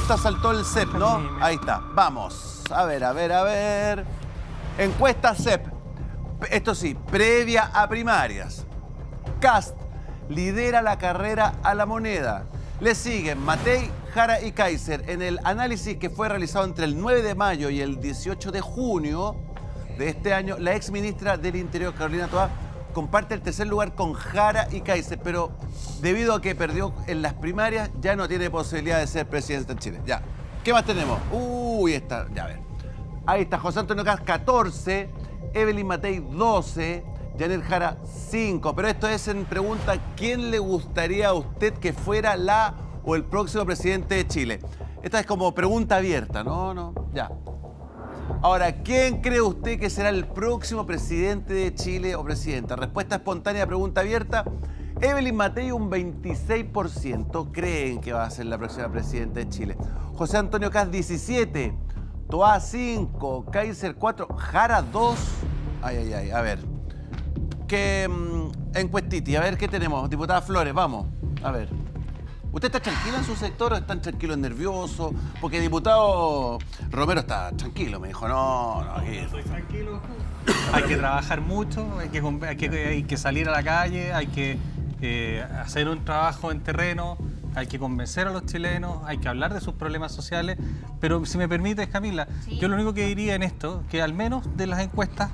encuesta saltó el CEP, ¿no? Ahí está. Vamos. A ver. Encuesta CEP. Esto sí, previa a primarias. Kast lidera la carrera a la moneda. Le siguen Matei, Jara y Kaiser. En el análisis que fue realizado entre el 9 de mayo y el 18 de junio de este año, la exministra del Interior, Carolina Toá, comparte el tercer lugar con Jara y Kaiser, pero debido a que perdió en las primarias, ya no tiene posibilidad de ser presidente en Chile. Ya. ¿Qué más tenemos? Uy, está. Ya, a ver. Ahí está José Antonio Kast, 14. Evelyn Matei, 12. Yanet Jara, 5. Pero esto es en pregunta, ¿quién le gustaría a usted que fuera la o el próximo presidente de Chile? Esta es como pregunta abierta, ¿no? Ya. Ahora, ¿quién cree usted que será el próximo presidente de Chile o presidenta? Respuesta espontánea, pregunta abierta. Evelyn Matei, un 26% creen que va a ser la próxima presidenta de Chile. José Antonio Kast, 17%. Toá, 5%. Kaiser, 4%. Jara, 2%. Ay. A ver. ¿Qué encuestiti? A ver, ¿qué tenemos? Diputada Flores, vamos. A ver. ¿Usted está tranquila en su sector o están tranquilos, nerviosos? Porque el diputado Romero está tranquilo, me dijo, no, aquí. Estoy tranquilo. Hay que trabajar mucho, hay que salir a la calle, hay que hacer un trabajo en terreno, hay que convencer a los chilenos, hay que hablar de sus problemas sociales. Pero si me permites, Camila, ¿sí? Yo lo único que diría en esto, que al menos de las encuestas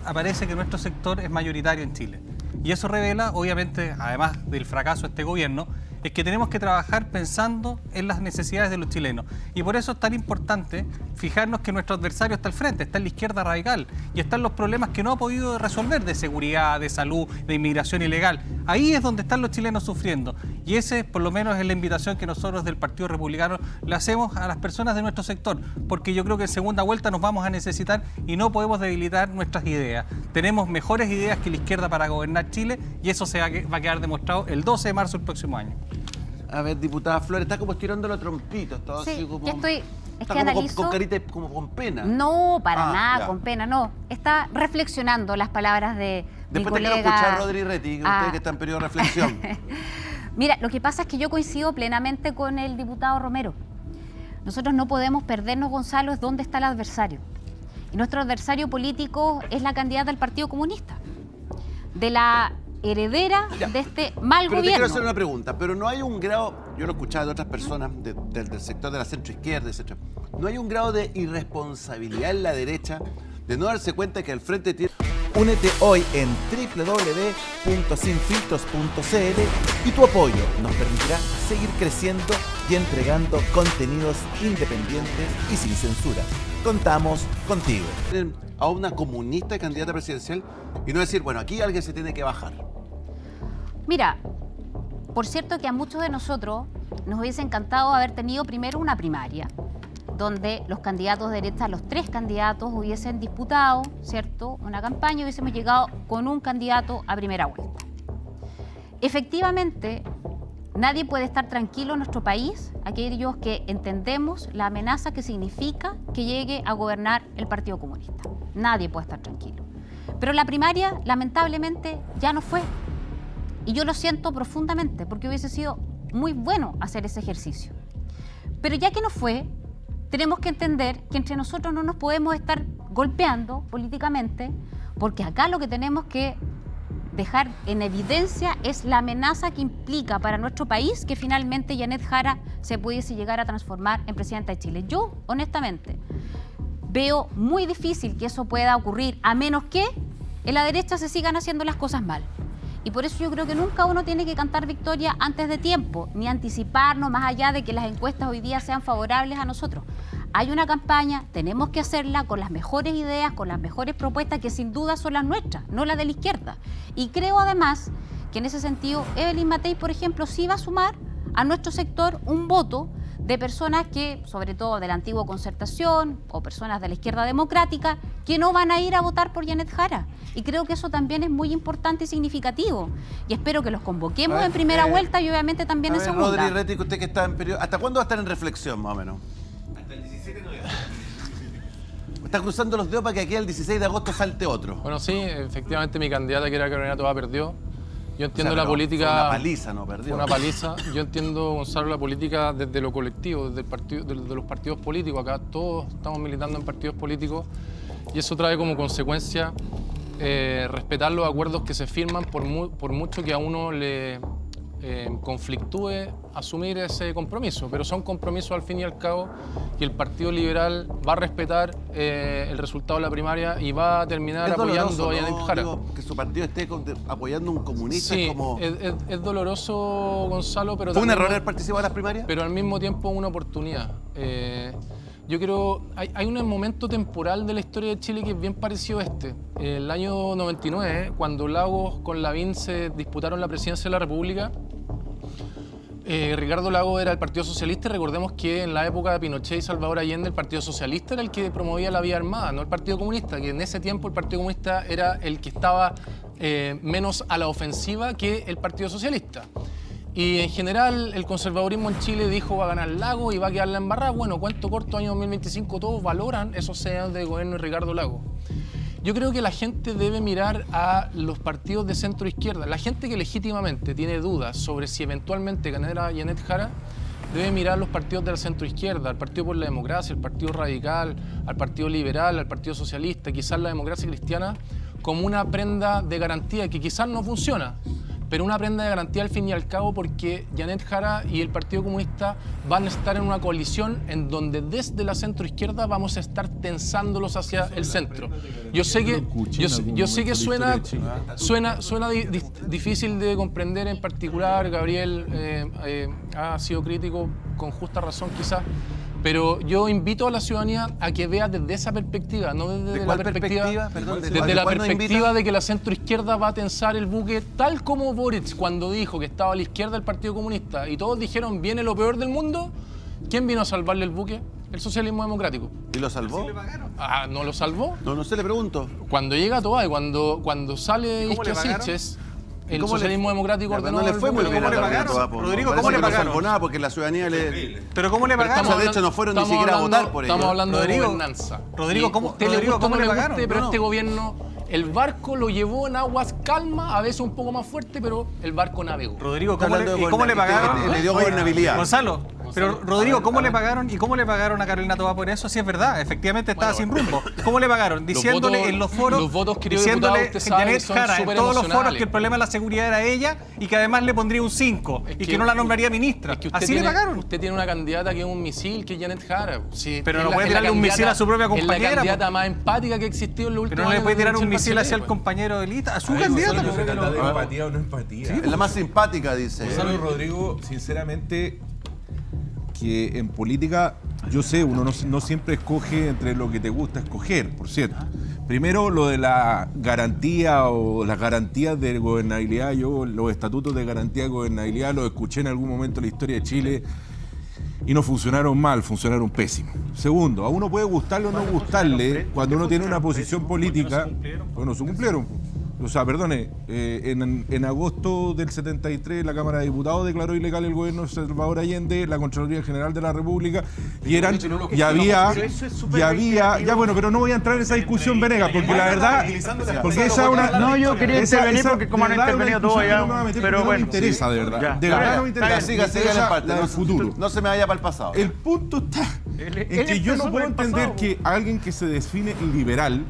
aparece que nuestro sector es mayoritario en Chile. Y eso revela, obviamente, además del fracaso de este gobierno, es que tenemos que trabajar pensando en las necesidades de los chilenos. Y por eso es tan importante fijarnos que nuestro adversario está al frente, está en la izquierda radical y están los problemas que no ha podido resolver de seguridad, de salud, de inmigración ilegal. Ahí es donde están los chilenos sufriendo. Y ese, por lo menos, es la invitación que nosotros del Partido Republicano le hacemos a las personas de nuestro sector, porque yo creo que en segunda vuelta nos vamos a necesitar y no podemos debilitar nuestras ideas. Tenemos mejores ideas que la izquierda para gobernar Chile y eso va a quedar demostrado el 12 de marzo del próximo año. A ver, diputada Flores, está como estirando los trompitos, todo sí, así como. Yo estoy. Es está que como analizo. Con carita como con pena. No, para nada, ya. con pena, no. Está reflexionando las palabras de mi Después colega. te quiero escuchar, Rodri Reti, que usted que está en periodo de reflexión. Mira, lo que pasa es que yo coincido plenamente con el diputado Romero. Nosotros no podemos perdernos, Gonzalo, es dónde está el adversario. Y nuestro adversario político es la candidata del Partido Comunista, de la heredera de este mal Pero gobierno. te quiero hacer una pregunta, pero no hay un grado, yo lo he escuchado de otras personas del sector de la centroizquierda, etc. ¿No hay un grado de irresponsabilidad en la derecha de no darse cuenta que al frente tiene... Únete hoy en www.sinfiltros.cl y tu apoyo nos permitirá seguir creciendo y entregando contenidos independientes y sin censura. Contamos contigo. A una comunista candidata presidencial y no decir, bueno, aquí alguien se tiene que bajar. Mira, por cierto que a muchos de nosotros nos hubiese encantado haber tenido primero una primaria, donde los candidatos de derecha, los 3 candidatos, hubiesen disputado, ¿cierto?, una campaña y hubiésemos llegado con un candidato a primera vuelta. Efectivamente, nadie puede estar tranquilo en nuestro país, aquellos que entendemos la amenaza que significa que llegue a gobernar el Partido Comunista. Nadie puede estar tranquilo. Pero la primaria, lamentablemente, ya no fue. Y yo lo siento profundamente, porque hubiese sido muy bueno hacer ese ejercicio. Pero ya que no fue, tenemos que entender que entre nosotros no nos podemos estar golpeando políticamente, porque acá lo que tenemos que dejar en evidencia es la amenaza que implica para nuestro país que finalmente Yanet Jara se pudiese llegar a transformar en presidenta de Chile. Yo, honestamente, veo muy difícil que eso pueda ocurrir, a menos que en la derecha se sigan haciendo las cosas mal. Y por eso yo creo que nunca uno tiene que cantar victoria antes de tiempo, ni anticiparnos más allá de que las encuestas hoy día sean favorables a nosotros. Hay una campaña, tenemos que hacerla con las mejores ideas, con las mejores propuestas, que sin duda son las nuestras, no las de la izquierda. Y creo además que en ese sentido Evelyn Matei, por ejemplo, sí va a sumar a nuestro sector un voto de personas que, sobre todo de la antigua Concertación o personas de la izquierda democrática, que no van a ir a votar por Yanet Jara. Y creo que eso también es muy importante y significativo. Y espero que los convoquemos en primera vuelta y obviamente también en segunda. Rodri Reti, usted que está en periodo... ¿Hasta cuándo va a estar en reflexión, más o menos? Hasta el 17 de noviembre. Está cruzando los dedos para que aquí el 16 de agosto salte otro. Bueno, sí, efectivamente mi candidata, que era Carolina Toá, perdió. Yo entiendo pero la política... fue una paliza, no perdió. Una paliza. Yo entiendo, Gonzalo, la política desde lo colectivo, desde el partido, desde los partidos políticos. Acá todos estamos militando en partidos políticos y eso trae como consecuencia respetar los acuerdos que se firman por mucho que a uno le conflictúe asumir ese compromiso. Pero son compromisos al fin y al cabo y el Partido Liberal va a respetar el resultado de la primaria y va a terminar apoyando a Yanet Jara. Que su partido esté apoyando a un comunista Sí, es como... es doloroso, Gonzalo, pero ¿Fue un también... error haber participado en las primarias? Pero al mismo tiempo una oportunidad. Yo creo, hay un momento temporal de la historia de Chile que es bien parecido a este. El año 99, cuando Lagos con Lavín se disputaron la presidencia de la República, Ricardo Lagos era del Partido Socialista y recordemos que en la época de Pinochet y Salvador Allende el Partido Socialista era el que promovía la vía armada, no el Partido Comunista, que en ese tiempo el Partido Comunista era el que estaba menos a la ofensiva que el Partido Socialista. Y en general el conservadurismo en Chile dijo va a ganar Lagos y va a quedar la embarrada. Bueno, cuento corto, año 2025, todos valoran esos 6 años de gobierno de Ricardo Lagos. Yo creo que la gente debe mirar a los partidos de centro-izquierda. La gente que legítimamente tiene dudas sobre si eventualmente ganará Yanet Jara, debe mirar a los partidos de la centro-izquierda, al Partido por la Democracia, al Partido Radical, al Partido Liberal, al Partido Socialista, quizás la democracia cristiana, como una prenda de garantía que quizás no funciona, pero una prenda de garantía al fin y al cabo porque Yanet Jara y el Partido Comunista van a estar en una coalición en donde desde la centroizquierda vamos a estar tensándolos hacia el centro. Yo sé que suena difícil de comprender, en particular Gabriel ha sido crítico con justa razón quizás, pero yo invito a la ciudadanía a que vea desde esa perspectiva, no desde la perspectiva, Perdón, desde la perspectiva de que la centroizquierda va a tensar el buque, tal como Boric cuando dijo que estaba a la izquierda del Partido Comunista y todos dijeron viene lo peor del mundo. ¿Quién vino a salvarle el buque? El socialismo democrático. ¿Y lo salvó? ¿No lo salvó? No sé, le pregunto. Cuando llega Toay, cuando sale Isquia Siches, el socialismo democrático ordenó... No le fue muy bien a Rodrigo, ¿cómo le pagaron? No salvó nada porque la ciudadanía le... ¿Pero cómo le pagaron? O sea, de hecho, no fueron ni siquiera a votar por ello. Estamos hablando Rodrigo, de gobernanza. Rodrigo, ¿cómo le le guste, pagaron? pero No. este gobierno, el barco lo llevó en aguas calmas, a veces un poco más fuerte, pero el barco navegó. Rodrigo, Está hablando de ¿cómo le pagaron? gobernabilidad. Le dio gobernabilidad. Gonzalo, pero Rodrigo, ¿cómo le pagaron? ¿Y cómo le pagaron a Carolina Toá por eso? Sí, es verdad, efectivamente estaba sin rumbo. ¿Cómo le pagaron? Diciéndole en los foros, los votos, querido diciéndole diputado, usted sabe Yanet que son Jara en súper todos los foros emocionales. que el problema de la seguridad era ella y que además le pondría un 5 y que no la nombraría ministra. Es que usted Así le pagaron. Usted tiene una candidata que es un misil, que es Janet Jara. Sí, Pero es no la- puede es la tirarle un misil candidata- a su propia compañera, Es la candidata más empática que ha existido en los últimos Pero no le años puede de tirar un Michelle misil Bachelet, hacia el pues. compañero de lista, a su Yo candidato. creo que se pues. trata de empatía o no empatía. Es la más simpática, dice. Gonzalo Rodrigo, sinceramente, que en política, yo sé, uno no siempre escoge entre lo que te gusta escoger, por cierto. Primero, lo de la garantía o las garantías de gobernabilidad. Yo los estatutos de garantía de gobernabilidad los escuché en algún momento en la historia de Chile y no funcionaron mal, funcionaron pésimo. Segundo, a uno puede gustarle o no gustarle cuando uno tiene una posición política. Bueno, se cumplieron. O sea, perdone, en agosto del 73 la Cámara de Diputados declaró ilegal el gobierno de Salvador Allende, la Contraloría General de la República, ya bueno, pero no voy a entrar en esa discusión, Venegas, porque la verdad, porque esa es una... No, yo quería intervenir porque como han de verdad, intervenido una todos discusión ya, que no me voy a meter, pero porque bueno. no me interesa, de verdad. Ya. De verdad no me interesa. Siga Me interesa en parte. la del futuro. No se me vaya para el pasado. El punto está en que yo no puedo entender que alguien que se define liberal,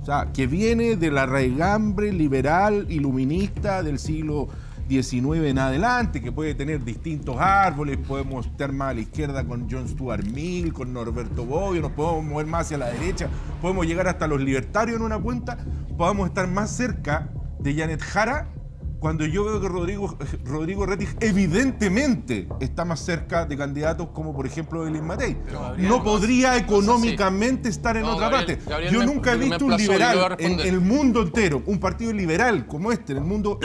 o sea, que viene de la raigambre liberal iluminista del siglo XIX en adelante, que puede tener distintos árboles, podemos estar más a la izquierda con John Stuart Mill, con Norberto Bobbio, nos podemos mover más hacia la derecha, podemos llegar hasta los libertarios en una punta, podamos estar más cerca de Yanet Jara, cuando yo veo que Rodrigo Rettig evidentemente está más cerca de candidatos como por ejemplo Elis Matei. No podría económicamente estar en otra parte. Yo nunca he visto un liberal en el mundo entero, un partido liberal como este, en el mundo.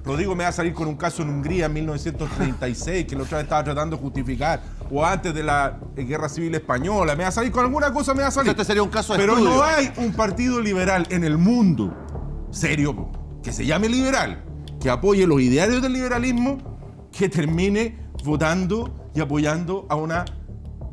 Rodrigo me va a salir con un caso en Hungría en 1936, que la otra vez estaba tratando de justificar, o antes de la Guerra Civil Española, me va a salir con alguna cosa, me va a salir. Este sería un caso de Pero estudio. no hay un partido liberal en el mundo, serio, que se llame liberal, que apoye los idearios del liberalismo, que termine votando y apoyando a una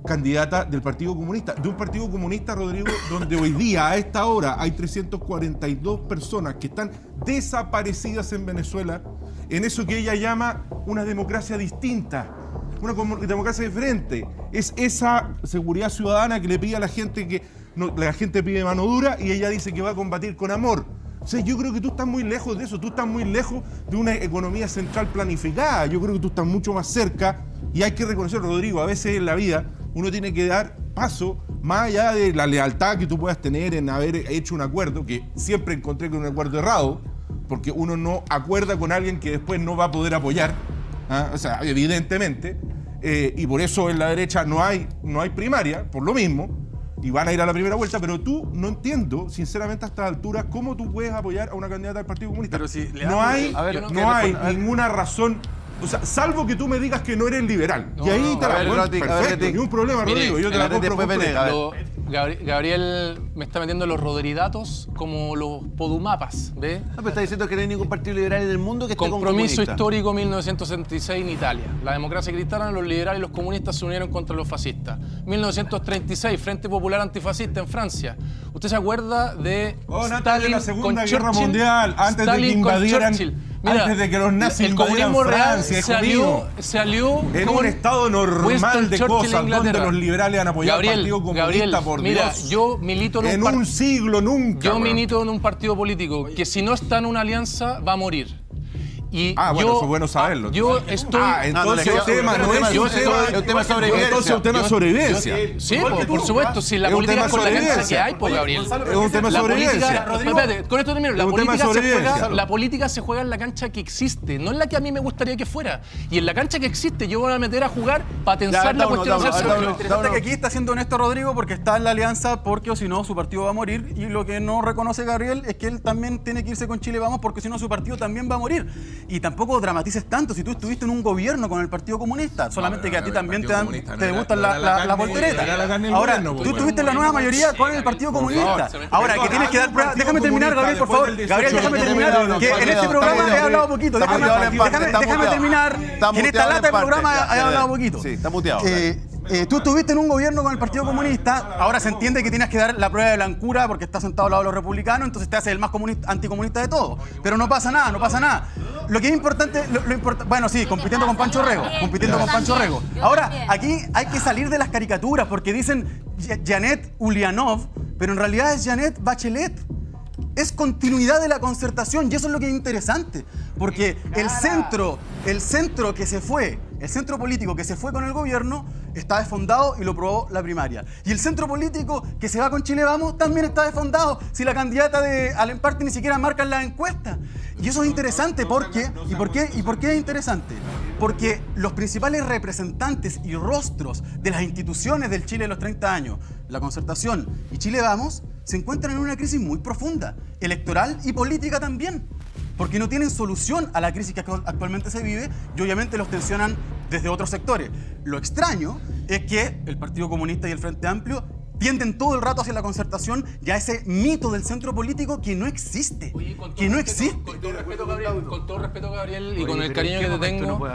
candidata del Partido Comunista. De un Partido Comunista, Rodrigo, donde hoy día, a esta hora, hay 342 personas que están desaparecidas en Venezuela, en eso que ella llama una democracia distinta, una democracia diferente. Es esa seguridad ciudadana que le pide a la gente que la gente pide mano dura y ella dice que va a combatir con amor. O sea, yo creo que tú estás muy lejos de eso, tú estás muy lejos de una economía central planificada. Yo creo que tú estás mucho más cerca y hay que reconocer, Rodrigo, a veces en la vida uno tiene que dar paso más allá de la lealtad que tú puedas tener en haber hecho un acuerdo, que siempre encontré que es un acuerdo errado, porque uno no acuerda con alguien que después no va a poder apoyar, o sea, evidentemente, y por eso en la derecha no hay primaria, por lo mismo, y van a ir a la primera vuelta, pero tú no entiendo, sinceramente, a estas alturas, cómo tú puedes apoyar a una candidata del Partido Comunista. Pero si no hay ninguna razón, o sea, salvo que tú me digas que no eres liberal. Y ahí te la compro. Perfecto, ningún problema, Rodrigo, yo te la compro completa. Gabriel me está metiendo los roderidatos como los podumapas, ¿ves? No, pero está diciendo que no hay ningún partido liberal en el mundo que esté con Compromiso comunistas. histórico 1966 en Italia. La democracia cristiana, los liberales y los comunistas se unieron contra los fascistas. 1936, Frente Popular Antifascista en Francia. ¿Usted se acuerda de antes de la Segunda Guerra Churchill? Mundial, antes de que invadieran, Mira, antes de que los nazis el invadieran comunismo real Francia, se alió en con un estado normal Winston de Churchill cosas, en donde Inglaterra. los liberales han apoyado al Partido Comunista, por mira, Dios. yo milito en un siglo nunca. Yo milito en un partido político que si no está en una alianza va a morir. Y bueno, eso es bueno saberlo. Yo estoy. Entonces el tema no es un tema de sobrevivencia. Entonces es un tema de sobrevivencia. Sí, por supuesto. Si la política es con la cancha que hay, pues, Gabriel. Es un tema de sobrevivencia. Espérate, con esto termino. La política se juega en la cancha que existe, no en la que a mí me gustaría que fuera. Y en la cancha que existe, yo voy a meter a jugar para tensar la cuestión. Lo interesante es que aquí está siendo honesto Rodrigo porque está en la alianza, porque o si no su partido va a morir. Y lo que no reconoce Gabriel es que él también tiene que irse con Chile Vamos, porque si no su partido también va a morir. Y tampoco dramatices tanto si tú estuviste en un gobierno con el Partido Comunista, solamente que a ti también te gustan las volteretas. Ahora, tú estuviste en la nueva mayoría con el Partido Comunista. Ahora, que tienes que dar pruebas. Déjame terminar, Gabriel, por favor. Gabriel, déjame terminar. Que en este programa he hablado poquito. Déjame terminar. Que en esta lata de programa he hablado poquito. Sí, está muteado. Tú estuviste en un gobierno con el Partido Comunista, ahora se entiende que tienes que dar la prueba de blancura porque estás sentado al lado de los republicanos, entonces te haces el más anticomunista de todos. Pero no pasa nada. Lo que es importante, bueno, sí, compitiendo con Pancho Rego. Ahora, aquí hay que salir de las caricaturas porque dicen Janet Ulianov, pero en realidad es Janet Bachelet. Es continuidad de la concertación y eso es lo que es interesante, porque el centro que se fue, el centro político que se fue con el gobierno está desfondado y lo probó la primaria. Y el centro político que se va con Chile Vamos también está desfondado si la candidata de Allen Parte ni siquiera marca en la encuesta. Y eso es interesante porque, ¿y por qué es interesante? Porque los principales representantes y rostros de las instituciones del Chile de los 30 años, la Concertación y Chile Vamos, se encuentran en una crisis muy profunda, electoral y política también, porque no tienen solución a la crisis que actualmente se vive y obviamente los tensionan desde otros sectores. Lo extraño es que el Partido Comunista y el Frente Amplio tienden todo el rato hacia la concertación y a ese mito del centro político que no existe. Oye, con todo respeto, Gabriel, y con el cariño que te tengo,